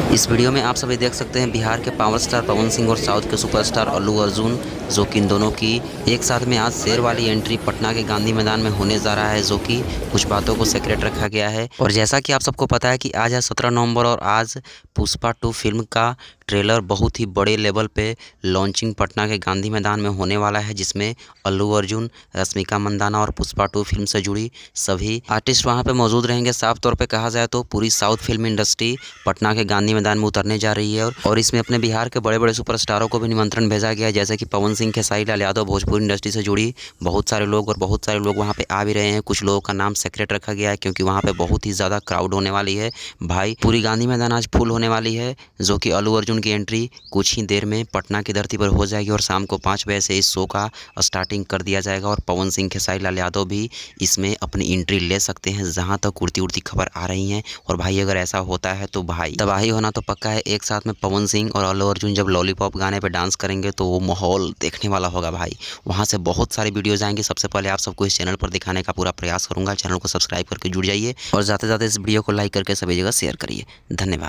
इस वीडियो में आप सभी देख सकते हैं बिहार के पावर स्टार पवन सिंह और साउथ के सुपरस्टार अल्लू अर्जुन, जो कि इन दोनों की एक साथ में आज शेर वाली एंट्री पटना के गांधी मैदान में होने जा रहा है, जो कि कुछ बातों को सीक्रेट रखा गया है। और जैसा कि आप सबको पता है कि आज है 17 नवंबर और आज पुष्पा 2 फिल्म का ट्रेलर बहुत ही बड़े लेवल पे लॉन्चिंग पटना के गांधी मैदान में होने वाला है, जिसमें अल्लू अर्जुन, रश्मिका मंदाना और पुष्पा 2 फिल्म से जुड़ी सभी आर्टिस्ट वहां पे मौजूद रहेंगे। साफ तौर पे कहा जाए तो पूरी साउथ फिल्म इंडस्ट्री पटना के गांधी मैदान में उतरने जा रही है और इसमें अपने बिहार के बड़े बड़े सुपरस्टारों को भी निमंत्रण भेजा गया है, जैसे कि पवन सिंह, खेसारी लाल यादव, भोजपुरी इंडस्ट्री से जुड़ी बहुत सारे लोग और बहुत सारे लोग वहाँ पे आ भी रहे हैं। कुछ लोगों का नाम सीक्रेट रखा गया है क्योंकि वहाँ पे बहुत ही ज़्यादा क्राउड होने वाली है। भाई पूरी गांधी मैदान आज फुल होने वाली है, जो कि अल्लू अर्जुन की एंट्री कुछ ही देर में पटना की धरती पर हो जाएगी और शाम को 5 बजे से इस शो का स्टार्टिंग कर दिया जाएगा। और पवन सिंह, खेसारी लाल यादव भी इसमें अपनी एंट्री ले सकते हैं, जहाँ तक उड़ती उड़ती खबर आ रही है। और भाई अगर ऐसा होता है तो भाई तबाही होना तो पक्का है। एक साथ में पवन सिंह और अल्लू अर्जुन जब लॉलीपॉप गाने पे डांस करेंगे तो वो माहौल देखने वाला होगा भाई। वहाँ से बहुत सारी वीडियोज आएंगी। सबसे पहले आप सबको इस चैनल पर दिखाने का पूरा प्रयास करूंगा। चैनल को सब्सक्राइब करके जुड़ जाइए और जाते जाते इस वीडियो को लाइक करके सभी जगह शेयर करिए। धन्यवाद।